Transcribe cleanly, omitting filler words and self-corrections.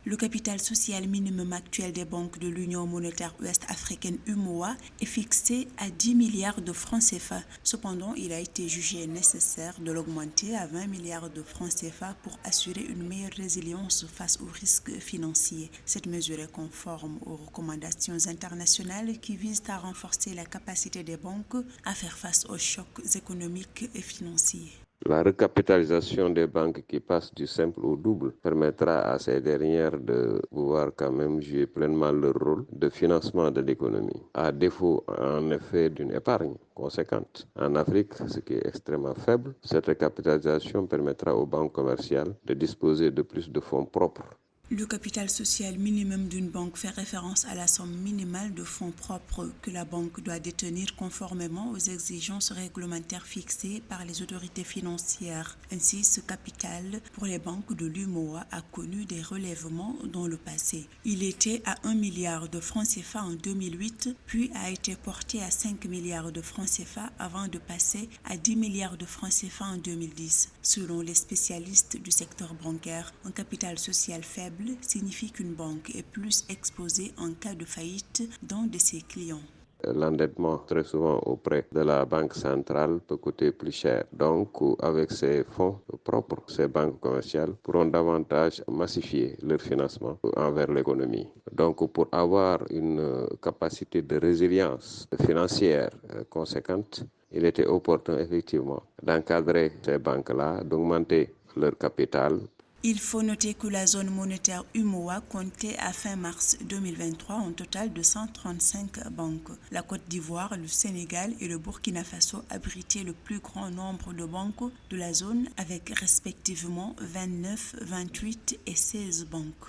Le capital social minimum actuel des banques de l'Union monétaire ouest-africaine UMOA est fixé à 10 milliards de francs CFA. Cependant, il a été jugé nécessaire de l'augmenter à 20 milliards de francs CFA pour assurer une meilleure résilience face aux risques financiers. Cette mesure est conforme aux recommandations internationales qui visent à renforcer la capacité des banques à faire face aux chocs économiques et financiers. La recapitalisation des banques qui passe du simple au double permettra à ces dernières de pouvoir quand même jouer pleinement leur rôle de financement de l'économie, à défaut en effet d'une épargne conséquente. En Afrique, ce qui est extrêmement faible, cette recapitalisation permettra aux banques commerciales de disposer de plus de fonds propres. Le capital social minimum d'une banque fait référence à la somme minimale de fonds propres que la banque doit détenir conformément aux exigences réglementaires fixées par les autorités financières. Ainsi, ce capital pour les banques de l'UMOA a connu des relèvements dans le passé. Il était à 1 milliard de francs CFA en 2008, puis a été porté à 5 milliards de francs CFA avant de passer à 10 milliards de francs CFA en 2010. Selon les spécialistes du secteur bancaire, un capital social faible signifie qu'une banque est plus exposée en cas de faillite d'un de ses clients. L'endettement, très souvent auprès de la banque centrale, peut coûter plus cher. Donc, avec ces fonds propres, ces banques commerciales pourront davantage massifier leur financement envers l'économie. Donc, pour avoir une capacité de résilience financière conséquente, il était opportun effectivement d'encadrer ces banques-là, d'augmenter leur capital. Il faut noter que la zone monétaire UMOA comptait à fin mars 2023 un total de 135 banques. La Côte d'Ivoire, le Sénégal et le Burkina Faso abritaient le plus grand nombre de banques de la zone avec respectivement 29, 28 et 16 banques.